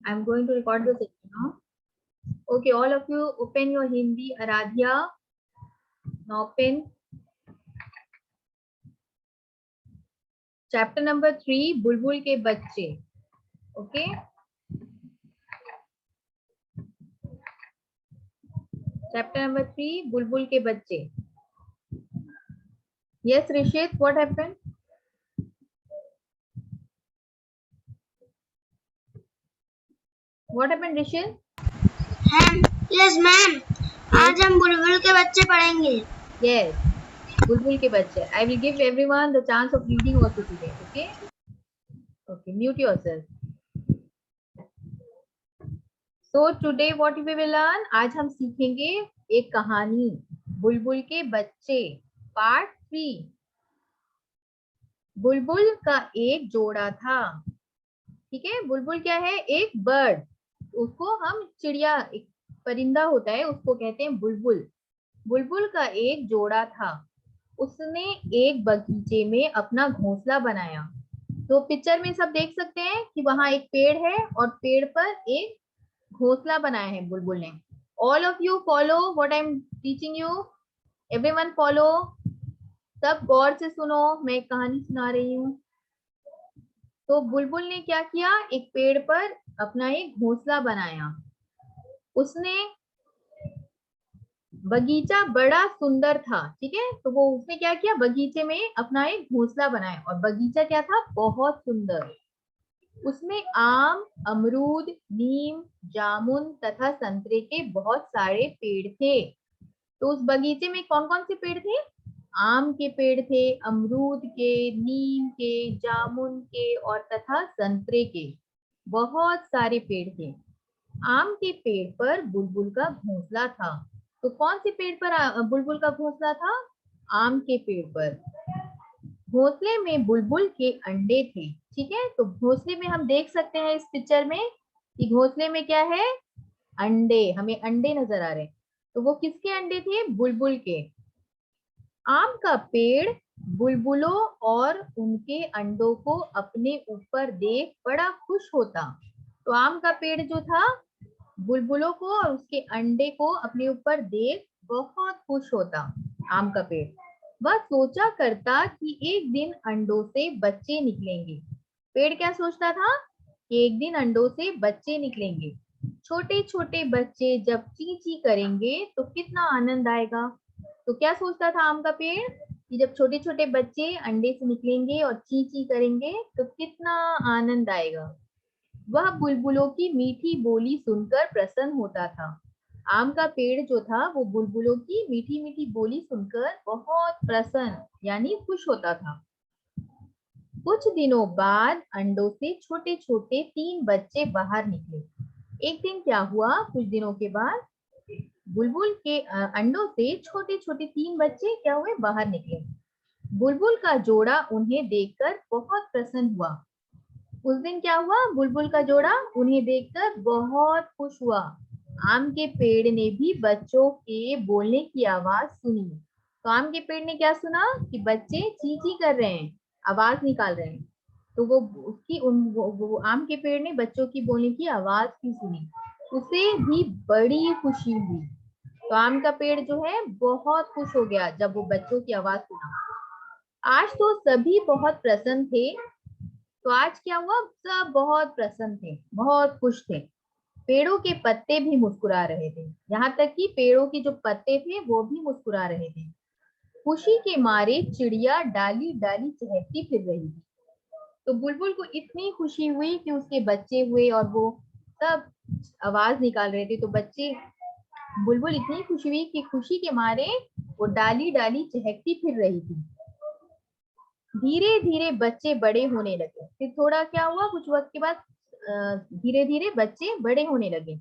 I'm going to record the session now. Okay, all of you open your Hindi. Aradhya, now open chapter number 3, बुलबुल के बच्चे. Okay. Chapter number 3, बुलबुल के बच्चे. Yes, Rishit, what happened? What happened, Rishit? Yes, ma'am. आज हम बुलबुल के बच्चे पढ़ेंगे. Yes, बुलबुल के बच्चे. I will give everyone the chance of reading also today. Okay. Okay, mute yourself. So today what we will learn? आज हम सीखेंगे एक कहानी बुलबुल के बच्चे पार्ट 3. बुलबुल का एक जोड़ा था. ठीक है, बुलबुल क्या है? एक बर्ड. उसको हम चिड़िया, एक परिंदा होता है, उसको कहते हैं बुलबुल. बुलबुल का एक जोड़ा था. उसने एक बगीचे में अपना घोंसला बनाया. तो पिक्चर में सब देख सकते हैं कि वहां एक पेड़ है और पेड़ पर एक घोंसला बनाया है बुलबुल ने. All of you follow what I am teaching you. Everyone follow. सब गौर से सुनो, मैं एक कहानी सुना रही हूँ. तो बुलबुल ने क्या किया? एक पेड़ पर अपना एक घोंसला बनाया. उसने बगीचा बड़ा सुंदर था. ठीक है, तो वो उसने क्या किया? बगीचे में अपना एक घोंसला बनाया और बगीचा क्या था? बहुत सुंदर. उसमें आम, अमरूद, नीम, जामुन तथा संतरे के बहुत सारे पेड़ थे. तो उस बगीचे में कौन कौन से पेड़ थे? आम के पेड़ थे, अमरूद के, नीम के, जामुन के और तथा संतरे के. बहुत सारे पेड़ थे. आम के पेड़ पर बुलबुल का घोंसला था. तो कौन से पेड़ पर बुलबुल का घोंसला था? आम के पेड़ पर. घोंसले में बुलबुल के अंडे थे. ठीक है, तो घोंसले में हम देख सकते हैं इस पिक्चर में कि घोंसले में क्या है? अंडे. हमें अंडे नजर आ रहे हैं. तो वो किसके अंडे थे? बुलबुल के. आम का पेड़ बुलबुलों और उनके अंडों को अपने ऊपर देख बड़ा खुश होता. तो आम का पेड़ जो था बुलबुलों को और उसके अंडे को अपने ऊपर देख बहुत खुश होता. आम का पेड़. वह सोचा करता कि एक दिन अंडों से बच्चे निकलेंगे. पेड़ क्या सोचता था? कि एक दिन अंडों से बच्चे निकलेंगे. छोटे छोटे बच्चे जब ची ची करेंगे तो कितना आनंद आएगा. तो क्या सोचता था आम का पेड़? कि जब छोटे छोटे बच्चे अंडे से निकलेंगे और ची ची करेंगे तो कितना आनंद आएगा. वह बुलबुलों की मीठी बोली सुनकर प्रसन्न होता था. आम का पेड़ जो था वो बुलबुलों की मीठी मीठी बोली सुनकर बहुत प्रसन्न यानी खुश होता था. कुछ दिनों बाद अंडों से छोटे छोटे 3 बच्चे बाहर निकले. एक दिन क्या हुआ? कुछ दिनों के बाद बुलबुल के अंडों से छोटे छोटे 3 बच्चे क्या हुए? बाहर निकले. बुलबुल का जोड़ा उन्हें देखकर बहुत प्रसन्न हुआ. उस दिन क्या हुआ? बुलबुल का जोड़ा उन्हें देखकर बहुत खुश हुआ. आम के पेड़ ने भी बच्चों के बोलने की आवाज सुनी. तो आम के पेड़ ने क्या सुना? कि बच्चे ची ची कर रहे हैं, आवाज निकाल रहे हैं. तो वो उसकी वो आम के पेड़ ने बच्चों की बोलने की आवाज भी सुनी. उसे भी बड़ी खुशी हुई. तो आम का पेड़ जो है बहुत खुश हो गया जब वो बच्चों की आवाज सुना. आज तो सभी बहुत प्रसन्न थे. तो आज क्या हुआ? सब बहुत प्रसन्न थे, बहुत खुश थे. पेड़ों के पत्ते भी मुस्कुरा रहे थे. यहाँ तक कि पेड़ों के जो पत्ते थे वो भी मुस्कुरा रहे थे. खुशी के मारे चिड़िया डाली डाली चहकती फिर रही थी. तो बुलबुल को इतनी खुशी हुई कि उसके बच्चे हुए और वो सब आवाज निकाल रहे थे. तो बच्चे, बुलबुल इतनी खुशी हुई कि खुशी के मारे वो डाली डाली चहकती फिर रही थी. धीरे धीरे बच्चे बड़े होने लगे. फिर थोड़ा क्या हुआ? कुछ वक्त के बाद धीरे धीरे बच्चे बड़े होने लगे.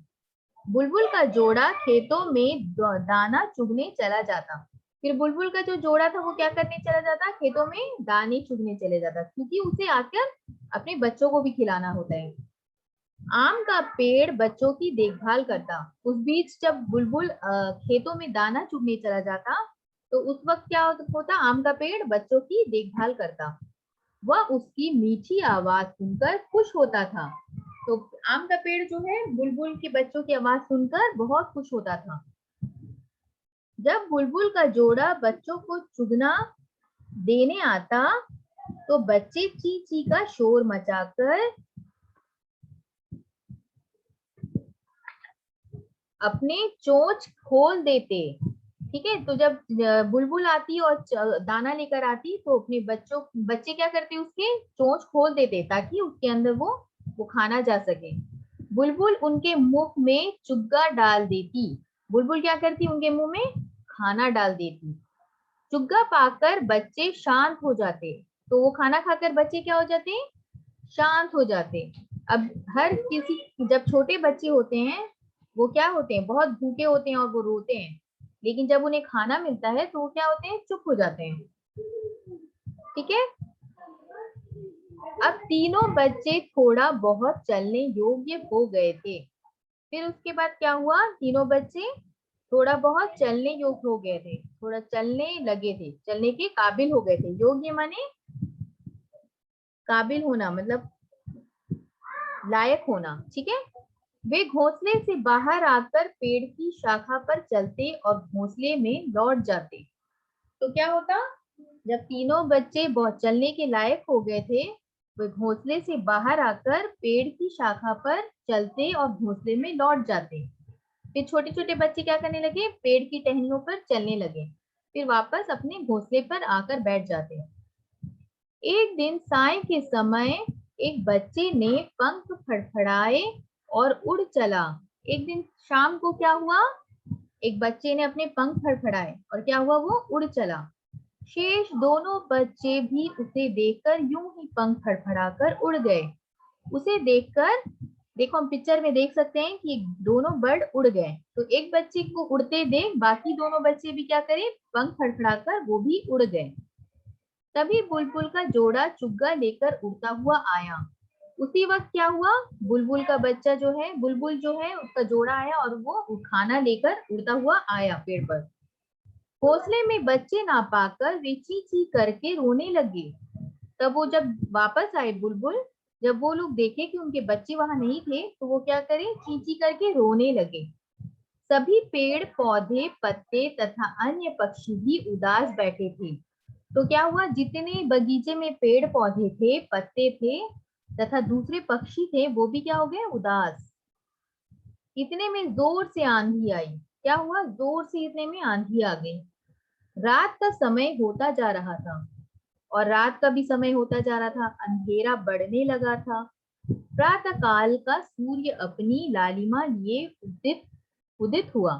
बुलबुल का जोड़ा खेतों में दाना चुगने चला जाता. फिर बुलबुल का जो जोड़ा था वो क्या करने चला जाता? खेतों में दाने चुगने चले जाता, क्योंकि उसे आकर अपने बच्चों को भी खिलाना होता है. आम का पेड़ बच्चों की देखभाल करता. उस बीच जब बुलबुल खेतों में दाना चुगने चला जाता तो उस वक्त क्या होता? आम का पेड़ बच्चों की देखभाल करता. वह उसकी मीठी आवाज सुनकर खुश होता था. तो आम का पेड़ जो है बुलबुल के बच्चों की आवाज सुनकर बहुत खुश होता था। जब बुलबुल का जोड़ा बच्चों को चुगना देने आता तो बच्चे ची ची का शोर मचाकर अपने चोंच खोल देते। ठीक है, तो जब बुलबुल आती और दाना लेकर आती तो अपने बच्चे क्या करते, उसके चोंच खोल देते ताकि उसके अंदर वो खाना जा सके। बुलबुल उनके मुंह में चुग्गा डाल देती। बुलबुल क्या करती, उनके मुंह में खाना डाल देती। चुग्गा पाकर बच्चे शांत हो जाते। तो वो खाना खाकर बच्चे क्या हो जाते, शांत हो जाते। अब हर किसी, जब छोटे बच्चे होते हैं वो क्या होते हैं, बहुत भूखे होते हैं और वो रोते हैं, लेकिन जब उन्हें खाना मिलता है तो वो क्या होते हैं, चुप हो जाते हैं। ठीक है, अब तीनों बच्चे थोड़ा बहुत चलने योग्य हो गए थे। फिर उसके बाद क्या हुआ, तीनों बच्चे थोड़ा बहुत चलने योग्य हो गए थे, थोड़ा चलने लगे थे, चलने के काबिल हो गए थे। योग्य माने काबिल होना, मतलब लायक होना। ठीक है, वे घोंसले से बाहर आकर पेड़ की शाखा पर चलते और घोंसले में लौट जाते। तो क्या होता, जब तीनों बच्चे बहुत चलने के लायक हो गए थे, वे घोंसले से बाहर आकर पेड़ की शाखा पर चलते और घोंसले में लौट जाते। फिर छोटे छोटे बच्चे क्या करने लगे, पेड़ की टहनियों पर चलने लगे, फिर वापस अपने घोंसले पर आकर बैठ जाते। एक दिन साय के समय एक बच्चे ने पंख फड़फड़ाए और उड़ चला। एक दिन शाम को क्या हुआ, एक बच्चे ने अपने पंख फड़फड़ाए और क्या हुआ, वो उड़ चला। शेष दोनों बच्चे भी उसे देखकर यूं ही पंख फड़फड़ाकर उड़ गए। उसे देखकर, देखो हम पिक्चर में देख सकते हैं कि दोनों बर्ड उड़ गए, तो एक बच्चे को उड़ते देख बाकी दोनों बच्चे भी क्या करें, पंख फड़फड़ाकर वो भी उड़ गए। तभी बुलबुल का जोड़ा चुग्गा लेकर उड़ता हुआ आया। उसी वक्त क्या हुआ, बुलबुल का बच्चा जो है, बुलबुल जो है उसका जोड़ा आया और वो खाना लेकर उड़ता हुआ आया पेड़ पर। घोंसले में बच्चे ना पाकर वे ची ची करके रोने लगे। तब वो जब वापस आए बुलबुल, जब वो लोग देखे कि उनके बच्चे वहां नहीं थे तो वो क्या करे, ची ची करके रोने लगे। सभी पेड़ पौधे पत्ते तथा अन्य पक्षी भी उदास बैठे थे। तो क्या हुआ, जितने बगीचे में पेड़ पौधे थे, पत्ते थे तथा दूसरे पक्षी थे, वो भी क्या हो गए, उदास। इतने में जोर से आंधी आई। क्या हुआ, जोर से इतने में आंधी आ गई। रात का समय होता जा रहा था और रात का भी समय होता जा रहा था, अंधेरा बढ़ने लगा था। प्रातः काल का सूर्य अपनी लालिमा लिए उदित उदित हुआ।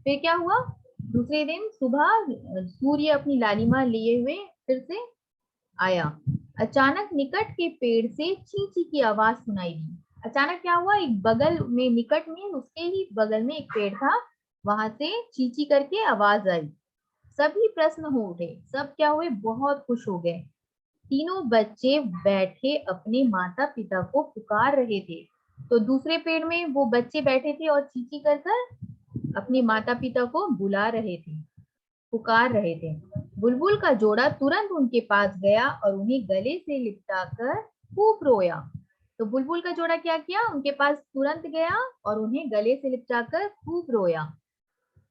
फिर क्या हुआ, दूसरे दिन सुबह सूर्य अपनी लालिमा लिए हुए फिर से आया। अचानक निकट के पेड़ से ची ची की आवाज सुनाई दी। अचानक क्या हुआ, एक बगल में, निकट में, उसके ही बगल में एक पेड़ था, वहां से ची ची करके आवाज आई। सभी प्रश्न हो उठे, सब क्या हुए, बहुत खुश हो गए। तीनों बच्चे बैठे अपने माता पिता को पुकार रहे थे। तो दूसरे पेड़ में वो बच्चे बैठे थे और चींची कर कर अपने माता पिता को बुला रहे थे, पुकार रहे थे। बुलबुल का जोड़ा तुरंत उनके पास गया और उन्हें गले से लिपटाकर खूब रोया। तो बुलबुल का जोड़ा क्या किया, उनके पास तुरंत गया और उन्हें गले से लिपटाकर खूब रोया।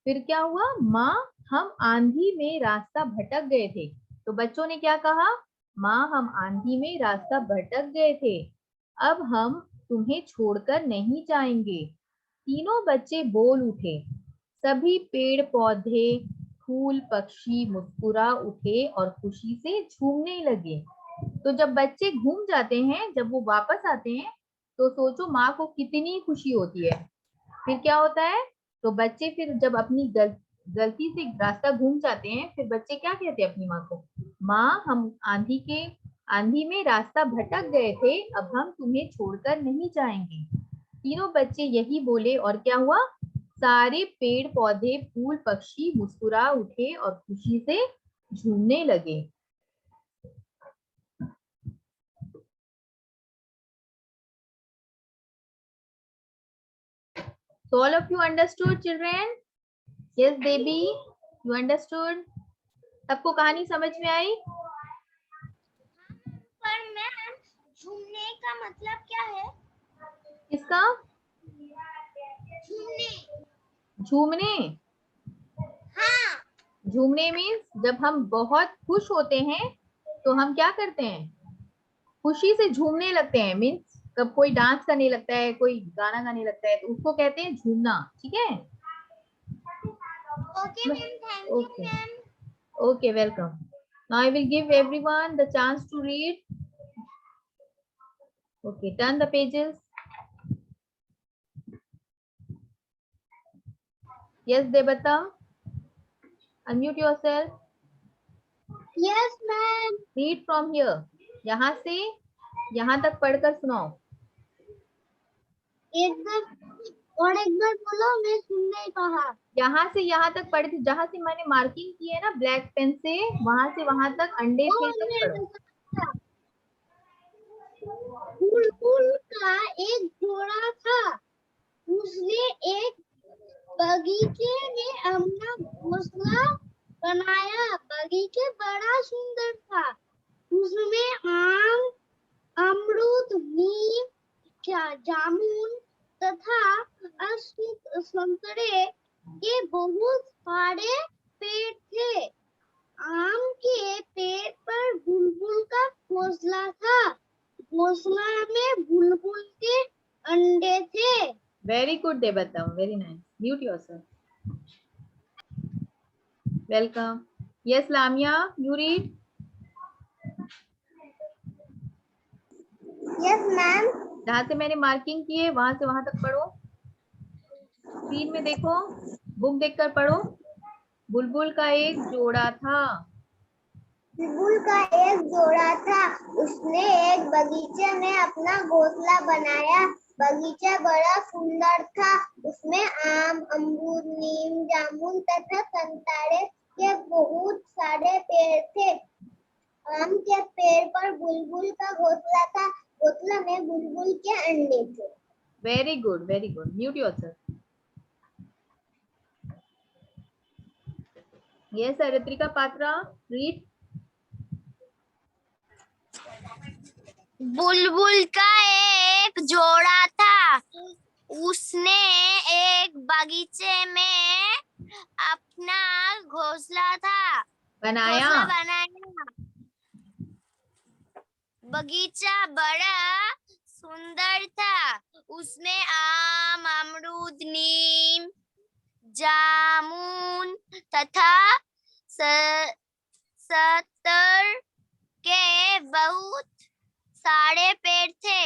फिर क्या हुआ, माँ हम आंधी में रास्ता भटक गए थे। तो बच्चों ने क्या कहा, माँ हम आंधी में रास्ता भटक गए थे, अब हम तुम्हें छोड़कर नहीं जाएंगे। तीनों बच्चे बोल उठे। सभी पेड़ पौधे फूल पक्षी मुस्कुरा उठे और खुशी से झूमने लगे। तो जब बच्चे घूम जाते हैं, जब वो वापस आते हैं, तो सोचो माँ को कितनी खुशी होती है। फिर क्या होता है, तो बच्चे फिर जब अपनी गलती से रास्ता घूम जाते हैं, फिर बच्चे क्या कहते हैं अपनी माँ को, माँ हम आंधी में रास्ता भटक गए थे, अब हम तुम्हें छोड़कर नहीं जाएंगे। तीनों बच्चे यही बोले और क्या हुआ, सारे पेड़ पौधे फूल पक्षी मुस्कुरा उठे और खुशी से झूमने लगे। So all of you understood, children? Yes, baby, you understood? सबको कहानी समझ में आई? पर मैम झूमने का मतलब क्या है? किसका? झूमने। झूमने। हाँ। झूमने मीन्स जब हम बहुत खुश होते हैं तो हम क्या करते हैं? खुशी से झूमने लगते हैं। मीन्स कब कोई डांस करने लगता है, कोई गाना गाने लगता है, तो उसको कहते हैं झूमना। ठीक है। Okay ma'am, thank you okay, ma'am. okay, welcome. Now I will give everyone the chance to read. Okay, turn the pages. Yes, Debata, unmute yourself. Yes ma'am. Read from here. यहाँ से यहाँ तक पढ़कर सुनाओ। एक बार और एक बार बोलो, मैं सुन नहीं पा। यहाँ से यहाँ तक पढ़, जहाँ से मैंने मार्किंग की है ना ब्लैक पेन से, वहां तक अंडे थे तक पढ़ो। बुलबुल का एक जोड़ा था, उसने एक बगीचे में अपना घोंसला बनाया। बगीचा बड़ा सुंदर था, उसमें आम, अमरूद, नीम, जामुन तथा संतरे के बहुत सारे पेड़ थे। आम के पेड़ पर बुलबुल का घोंसला था। घोंसला में बुलबुल के अंडे थे। Very good, Debata. Very nice. Mute yourself. Welcome. Yes, Lamia, you read. Yes ma'am. जहाँ से मैंने मार्किंग की है वहां से वहां तक पढ़ो। स्क्रीन में देखो, बुक देखकर पढ़ो। बुलबुल का एक जोड़ा था। बुलबुल का एक जोड़ा था, उसने एक बगीचे में अपना घोंसला बनाया। बगीचा बड़ा सुंदर था, उसमें आम, अमरूद, नीम, जामुन तथा संतरे के बहुत सारे पेड़ थे। आम के पेड़ पर बुलबुल का घोंसला था। घोंसला में बुलबुल के अंडे थे। Very good, very good. Mute yourself. Yes, Aritrika Patra, read. बुलबुल का एक जोड़ा था, उसने एक बगीचे में अपना घोंसला बनाया। बनाया। बगीचा बड़ा सुंदर था, उसमें आम, अमरूद, नीम, जामुन तथा सत्तर के बहुत सारे पेड़ थे।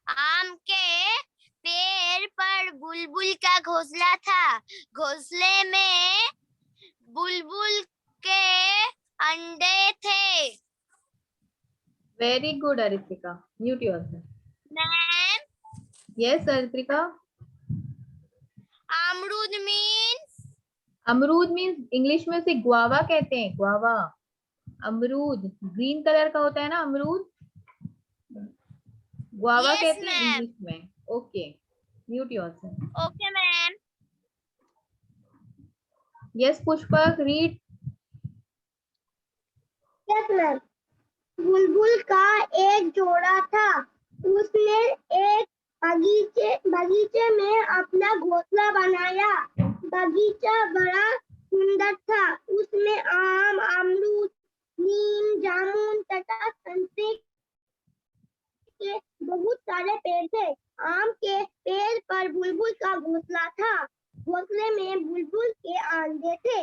आम के पेड़ पर बुलबुल का घोंसला था। घोंसले में बुलबुल के अंडे थे। Very good, Aritrika. Mute yourself. Ma'am, Yes, Aritrika. अमरूद मीन्स? अमरूद मीन्स इंग्लिश में उसे गुआवा कहते हैं। गुआवा, अमरूद ग्रीन कलर का होता है ना अमरूद, गुआवा Yes, कहते हैं ma'am. इंग्लिश में। Okay, mute yourself. Okay, ma'am. Yes Pushpak, read. Yes, ma'am. बुलबुल का एक जोड़ा था, उसने एक बगीचे में अपना घोंसला बनाया। बगीचा बड़ा सुंदर था, उसमें आम, अमरूद, नीम, जामुन तथा संतरे के बहुत सारे पेड़ थे। आम के पेड़ पर बुलबुल का घोंसला था। घोंसले में बुलबुल के अंडे थे।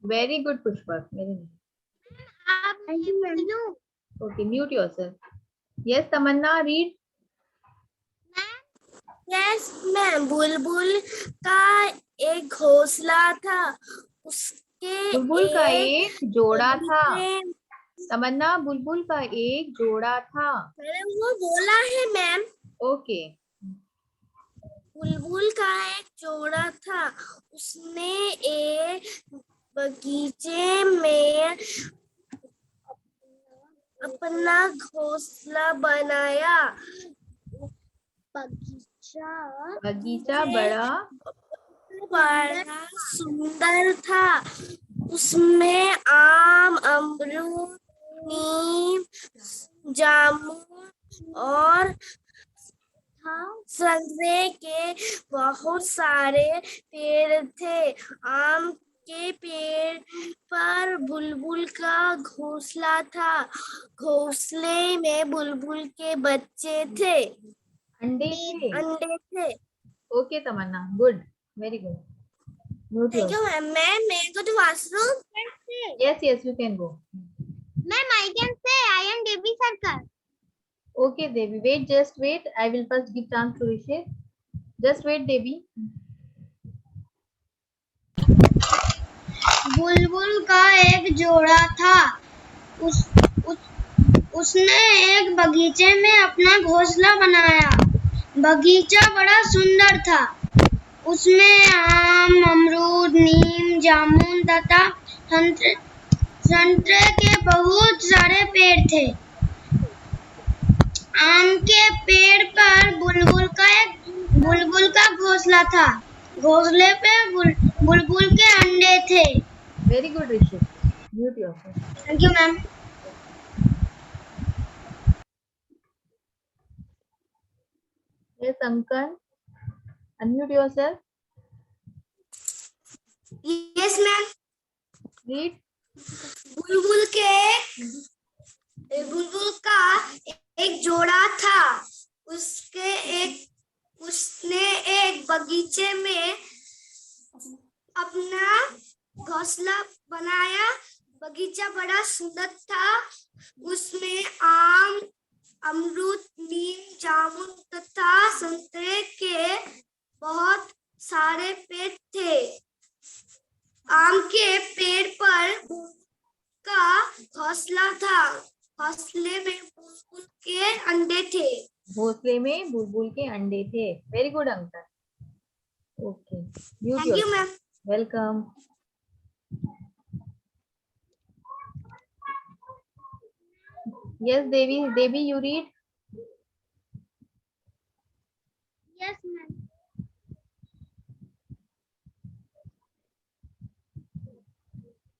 Very good Pushpak, very nice. Okay, mute yourself. Yes Tamanna, read. Yes ma'am. बुलबुल का एक घोंसला था, उसके बुलबुल का एक जोड़ा था। तमन्ना, बुलबुल का एक जोड़ा था। मैंने वो बोला है मैम। ओके। बुलबुल का एक जोड़ा था, उसने एक बगीचे में अपना घोंसला बनाया। बगीचा बड़ा सुंदर था, उसमें आम, अमरूद, नीम, जामुन और संतरे के बहुत सारे पेड़ थे। आम के पेड़ पर बुलबुल का घोंसला था। घोंसले में बुलबुल के बच्चे थे, अंडे थे। अंडे थे। Okay Tamanna, good, very good. Mute thank your. You ma'am. Ma'am मेरे को तो washroom. Yes yes, you can go. Ma'am I can say I M देवी सरकार। Okay, Devi, wait, just wait. I will first give chance to Rishit. Just wait, Devi. बुलबुल का एक जोड़ा था। उसने एक बगीचे में अपना घोंसला बनाया। बगीचा बड़ा सुंदर था। उसमें आम, अमरूद, नीम, जामुन तथा संतरे के बहुत सारे पेड़ थे। आम के पेड़ पर बुलबुल का घोंसला था। घोंसले पे बुलबुल के अंडे थे। Very good, Rishit. Mute yourself. Thank you ma'am. Yes, Ankan. Unmute yourself. Yes ma'am. Read. बुलबुल का एक जोड़ा था। उसने एक बगीचे में अपना घोंसला बनाया। बगीचा बड़ा सुंदर था। उसमें आम, अमरूद, नीम, जामुन तथा संतरे के बहुत सारे पेड़ थे। आम के पेड़ पर का घोंसला था। घोंसले में बुलबुल के अंडे थे। घोंसले में बुलबुल के अंडे थे। Very good, Ankan. Okay. Mute thank you yourself. Ma'am. Welcome. Yes, Devi. Devi, you read. Yes ma'am.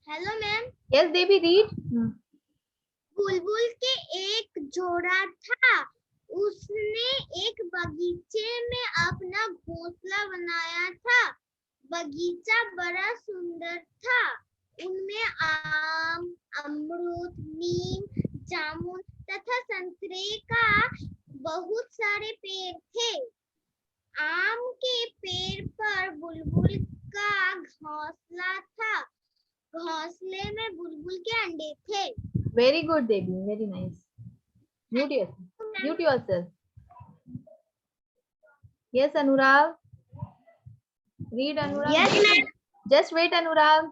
Hello ma'am. Yes, Devi, read. बुलबुल के एक जोड़ा था। उसने एक बगीचे में अपना घोंसला बनाया था। बगीचा बड़ा सुंदर था। उनमें आम, अमरूद, नीम, जामुन तथा संतरे का बहुत सारे पेड़ थे। आम के पेड़ पर बुलबुल का घोंसला था। घोंसले में बुलबुल के अंडे थे। Very good, Devi. Very nice. Mute yourself. Mute yourself. Yes, Anurag. Read, Anurag. Yes, ma'am. Just wait, Anurag.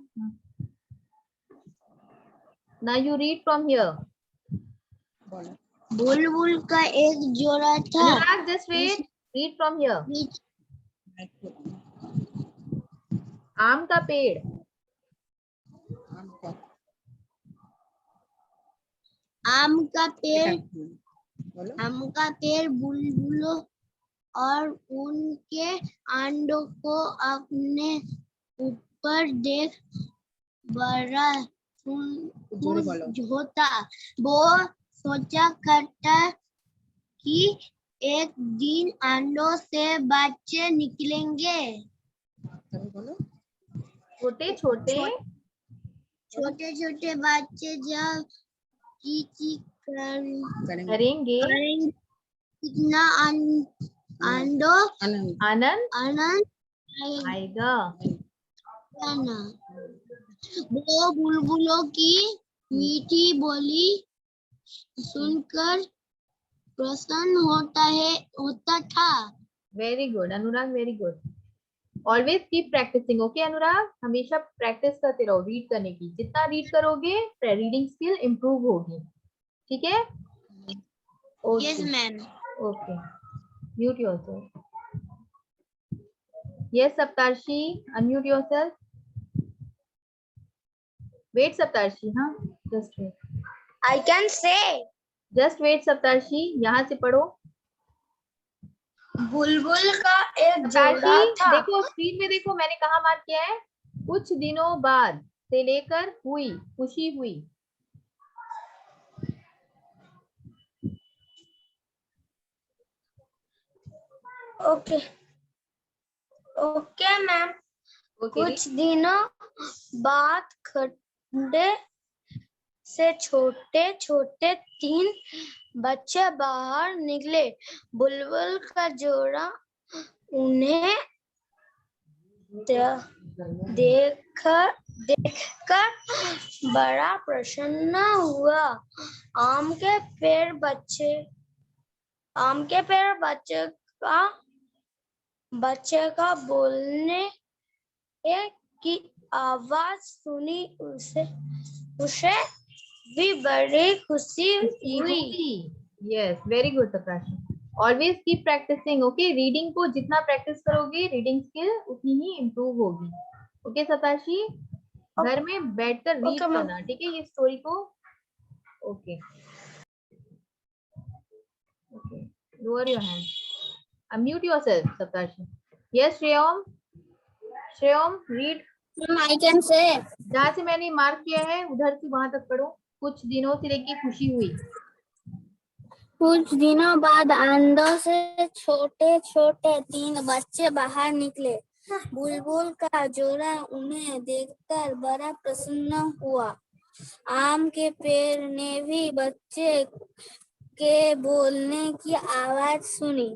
Now you read from here. बुलबुल का एक जोड़ा था। Anurag, just wait. Read from here. आम का पेड़। आम का पेड़ बुलबुलों और उनके अंडों को अपने ऊपर देख बड़ा खुश होता। वो सोचा करता कि एक दिन अंडों से बच्चे निकलेंगे। छोटे छोटे बच्चे जब चींची करेंगे कितना आनंद आएगा। वो बुलबुलों की मीठी बोली सुनकर प्रसन्न होता था। Very good Anurag, very good. Always keep practising, okay Anurag? हमेशा प्रैक्टिस करते रहो रीड करने की। जितना रीड करोगे रीडिंग स्किल इम्प्रूव होगी, ठीक है? Yes ma'am. Okay, mute yourself. Yes Saptarshi, unmute yourself. Wait Saptarshi, हाँ just wait. I can say. Just wait Saptarshi, यहाँ से पढ़ो। बुलबुल का एक जोड़ा था। देखो स्क्रीन में देखो, मैंने कहा मार्क किया है? कुछ दिनों बाद से लेकर हुई, खुशी हुई। Okay okay ma'am. ओके कुछ दिनों बाद खड्डे से छोटे छोटे 3 बच्चे बाहर निकले। बुलबुल का जोड़ा उन्हें देखकर बड़ा प्रसन्न हुआ। आम के पेड़ बच्चे का बोलने की आवाज सुनी उसे भी बड़ी खुशी हुई। Yes, very good Saptarshi. Always keep practising. Okay, reading को जितना प्रैक्टिस करोगे रीडिंग स्किल उतनी ही इम्प्रूव होगी। ओके सप्राशी, घर में बैठकर रीड Okay, ma'am. करना, ठीक है, ये स्टोरी को। Okay okay, lower your hand, unmute yourself Saptarshi. Yes Shreyam, Shreyam read. I can say. जहाँ से मैंने मार्क किया है उधर से वहां तक पढ़ो। कुछ दिनों से लेके खुशी हुई। कुछ दिनों बाद अंडों से छोटे छोटे 3 बच्चे बाहर निकले। बुलबुल का जोड़ा उन्हें देखकर बड़ा प्रसन्न हुआ। आम के पेड़ ने भी बच्चे के बोलने की आवाज सुनी,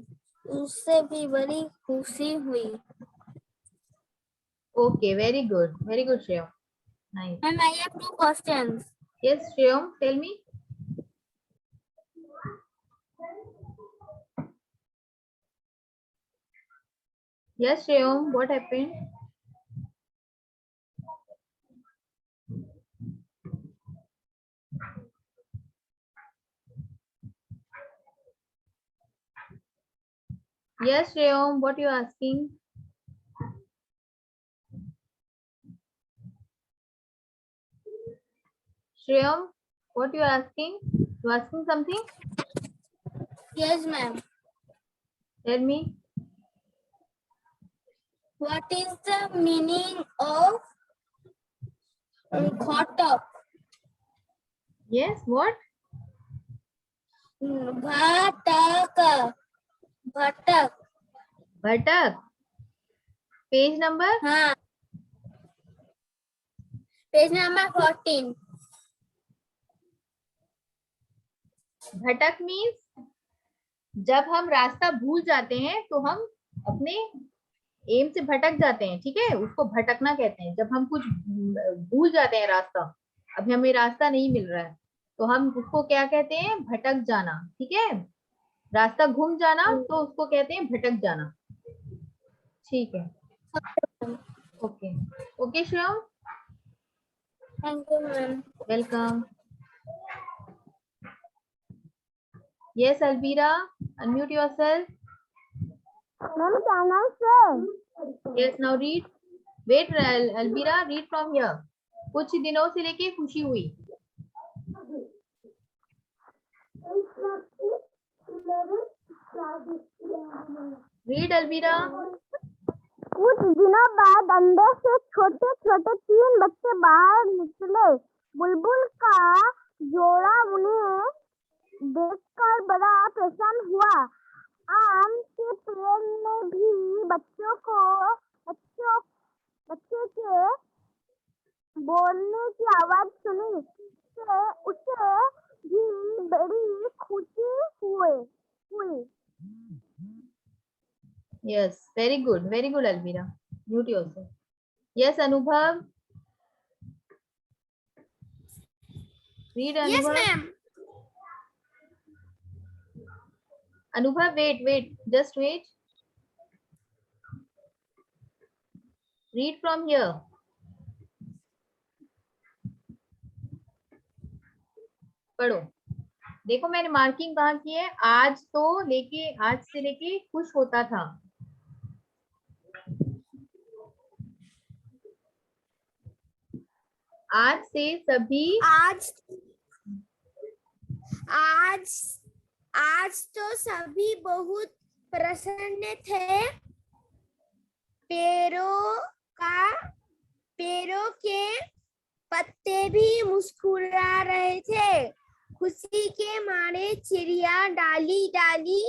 उससे भी बड़ी खुशी हुई। Okay, very good Shreyam, nice. And I have 2 questions. Yes Shreyam, tell me. Yes, Shreyam, what happened? Yes, Shreyam, what you asking? Shreyam, what you asking? You asking something? Yes, ma'am. Tell me. What is the meaning of khotak? Yes, what? Bhatak. Bhatak. Bhatak. Page number? हाँ. Page number 14. भटक means जब हम रास्ता भूल जाते हैं तो हम अपने एम से भटक जाते हैं, ठीक है, उसको भटकना कहते हैं। जब हम कुछ भूल जाते हैं रास्ता, अभी हमें रास्ता नहीं मिल रहा है तो हम उसको क्या कहते हैं? भटक जाना, ठीक है। रास्ता घूम जाना तो उसको कहते हैं भटक जाना, ठीक है। Okay okay Shreyam, Thank you, ma'am. Welcome. Yes, Alvira, unmute yourself. Ma'am, can I say? Yes, now read. Wait, Alvira, read from here. कुछ दिनों से लेके खुशी हुई। Read, Alvira. कुछ दिनों बाद अंडे से छोटे छोटे 3 बच्चे बाहर निकले। बुलबुल का जोड़ा उन्हें देखकर बड़ा प्रसन्न हुआ। आम के पेड़ ने भी बच्चे के बोलने की आवाज सुनी, उसे भी बड़ी खुशी हुई। Yes, very good, Alvira. Mute yourself. Yes, Anubhav. Read, Anubhav. Yes, ma'am. Anubhav, wait, just wait. Read from here. पढ़ो। देखो मैंने मार्किंग कहाँ की है? आज से लेके खुश होता था। आज से सभी आज तो सभी बहुत प्रसन्न थे। पेड़ों के पत्ते भी मुस्कुरा रहे थे। खुशी के मारे चिड़िया डाली डाली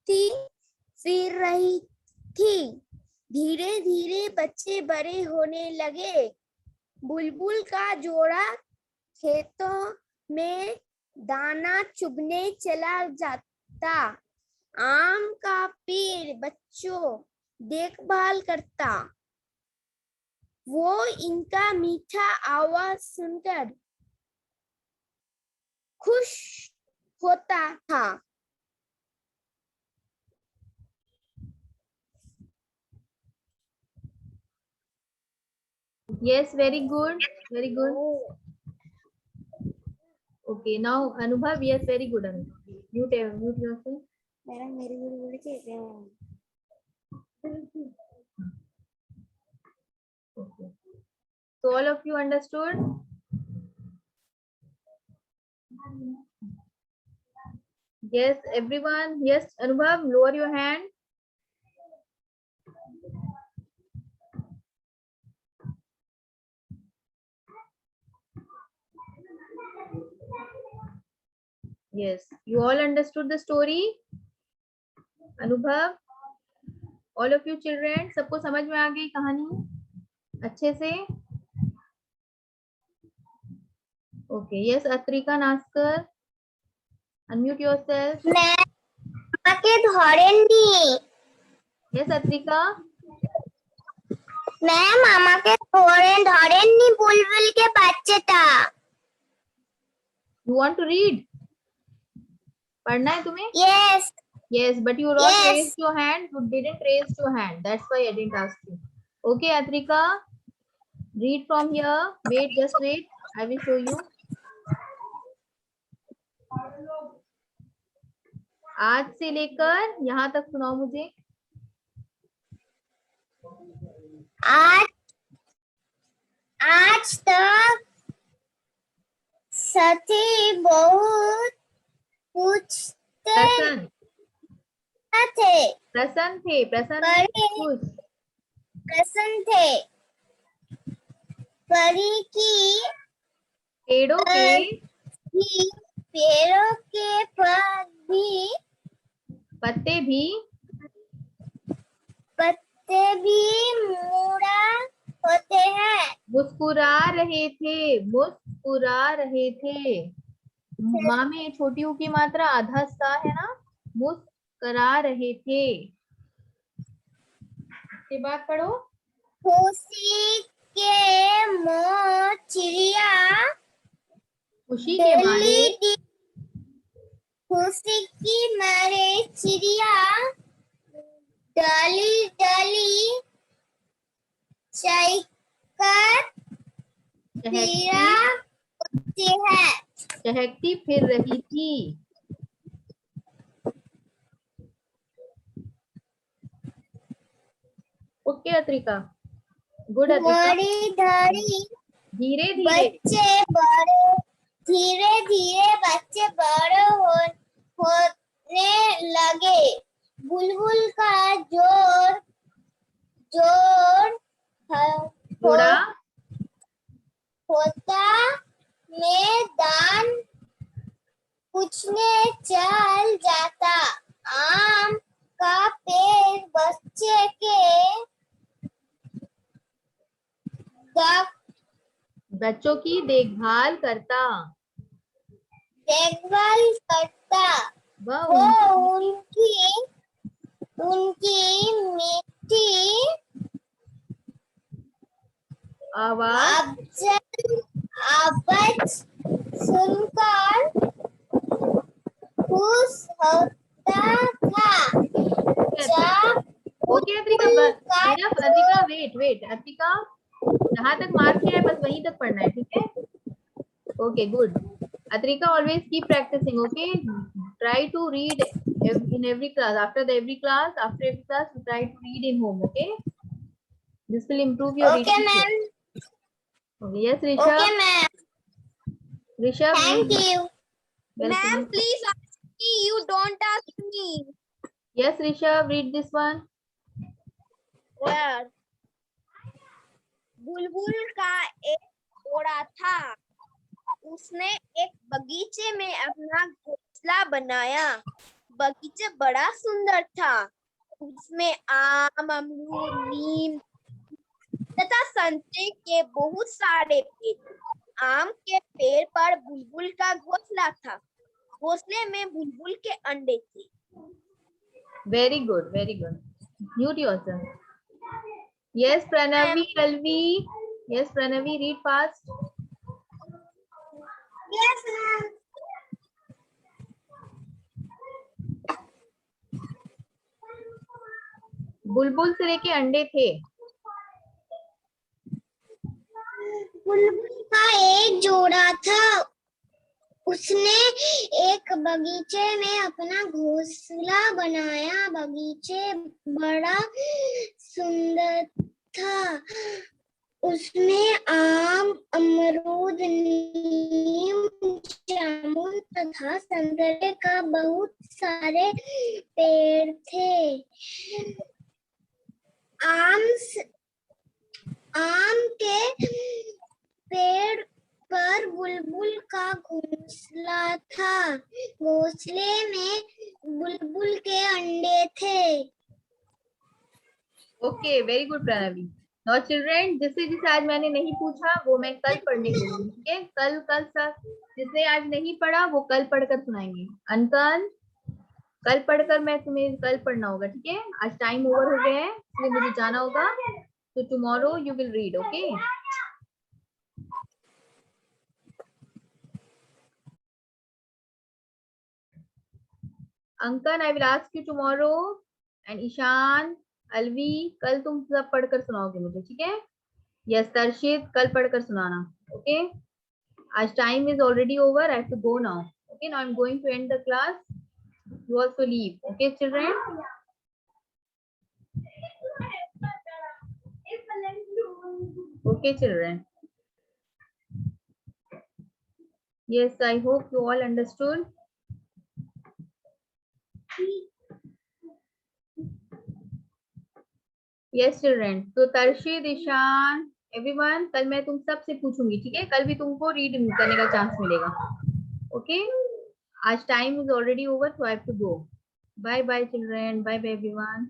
थी, फिर रही थी। धीरे धीरे बच्चे बड़े होने लगे। बुलबुल का जोड़ा खेतों में दाना चुगने चला जाता। आम का पेड़ बच्चों देखभाल करता। वो इनका मीठा आवाज सुनकर खुश होता था। Yes, very good, very good. Okay, now Anubhav. Yes, very good, Anubhav. Mute yourself. Madam मेरी बोल के Okay. So all of you understood? Yes, everyone. Yes, Anubhav, lower your hand. Yes, you all understood the story? Anubhav, all of you children, सबको समझ में आ गई कहानी अच्छे से? Okay, yes, Atrika Naskar, unmute yourself. मैं আমাকে ধরেননি Yes, Atrika. ম্যাম আমাকে ধরেননি বুলবুলকে বাচ্চাটা You want to read? पढ़ना है तुम्हें? Yes Yes, but you not Yes. raised your hand. You didn't raise your hand. That's why I didn't ask you. Okay, Atrika, read from here. Wait, just wait. I will show you. आज से लेकर यहाँ तक सुनाओ मुझे. आज तक सती बहुत पूछते प्रसन्न थे प्रसन्न थे प्रसन्न परी खुश. प्रसन्न थे परी की पेड़ों के भी पेड़ों के पर भी पत्ते भी मुड़ा होते हैं मुस्कुरा रहे थे. माँ में छोटी ऊ की मात्रा आधा सा है ना. मुस्कुरा रहे थे. के बाद पढ़ो. खुशी के मोर चिड़िया खुशी के मारे खुशी की मारे चिड़िया डाली डाली चहकर चहकती फिर रही थी. Okay Atrika, good Atrika. धीरे धीरे बच्चे बड़े होने लगे. बुलबुल का जोड़ा होता मैदान पूछने चल जाता. आम का पेड़ बच्चे बच्चों की देखभाल करता. वो उनकी मीठी आवाज आवाज सुनकर खुश होता था. ओके अत्रिका, वेट अत्रिका, जहाँ तक मार्क किया है बस वहीं तक पढ़ना है. ठीक है? Okay, good. Atrika, always keep practicing. Okay, try to read in every class. After every class, you try to read in home. Okay, this will improve your reading. Okay, ma'am. Okay, yes, Rishabh. Okay, ma'am. Rishabh, Thank you. Ma'am, please ask me. You don't ask me. Yes, Rishabh, read this one. Where? बुलबुल का एक घोड़ा था. उसने एक बगीचे में अपना घोंसला बनाया. बगीचा बड़ा सुंदर था। उसमें आम, अमरूद, नीम तथा संतरे के बहुत सारे पेड़ थे। आम के पेड़ पर बुलबुल का घोंसला था। घोंसले में बुलबुल के अंडे थे। Very good, very good. Mute yourself. Yes, Pranavi, Alvi. Yes, Pranavi, read fast. Yes, ma'am. बुलबुल से लेके अंडे थे। बुलबुल का एक जोड़ा था। उसने एक बगीचे में अपना घोंसला बनाया। बगीचे बड़ा सुंदर था। उसमें आम, अमरूद, नीम, जामुन तथा संतरे का बहुत सारे पेड़ थे। आम के पेड़ पर बुलबुल का घोंसला था। घोंसले में बुलबुल के अंडे थे। Okay, very good Pranavi. Now children, जिसे आज मैंने नहीं पूछा वो मैं कल पढ़ने के लिए, ठीक है? कल सर जिसने आज नहीं पढ़ा वो कल पढ़कर सुनाएंगे। अनकन, कल पढ़कर मैं तुम्हें कल पढ़ना होगा, ठीक है? आज टाइम ओवर हो गया है इसलिए मुझे जाना होगा। तो tomorrow you will read, okay? Ankan, I will ask you tomorrow, and Ishan, Alvi, कल तुम सब पढ़कर सुनाओगे मुझे, ठीक है? यस तरशीद, कल पढ़कर सुनाना, ओके? आज time is already over, I have to go now, okay? Now I am going to end the class, you also leave, okay children? Okay, children. Yes, I hope you all understood. Yes, children. So Tarshid, Ishan, everyone, कल मैं तुम सब से पूछूंगी, ठीक है? कल भी तुमको रीड करने का चांस मिलेगा, okay? आज time is already over, so I have to go. Bye bye, children. Bye bye, everyone.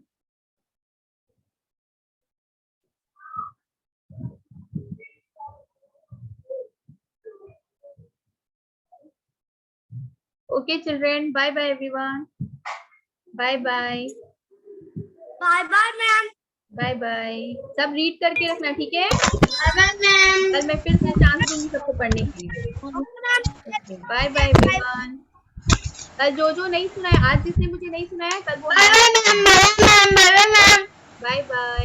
Okay, children. Bye bye, everyone. Bye bye. Bye bye ma'am. Bye bye. सब रीड करके रखना, ठीक है? Bye bye ma'am. कल मैं फिर से chance दूंगी सबको पढ़ने के लिए। Bye bye everyone. कल जो नहीं सुना है, आज जिसने मुझे नहीं सुना है कल वो bye bye ma'am. Bye bye.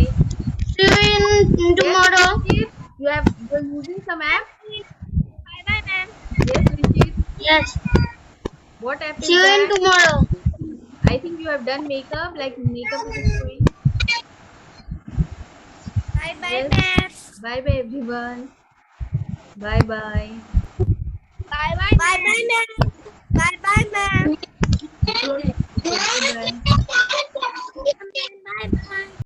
See you in tomorrow. You're using some app? Bye bye ma'am. Yes, Rishit. Yes. What app is See you in that? tomorrow. I think you have done makeup, like makeup is showing. Bye bye Yes. Ma'am. Bye bye everyone. Bye bye. Bye bye ma'am. Bye bye ma'am. Bye bye. Bye bye.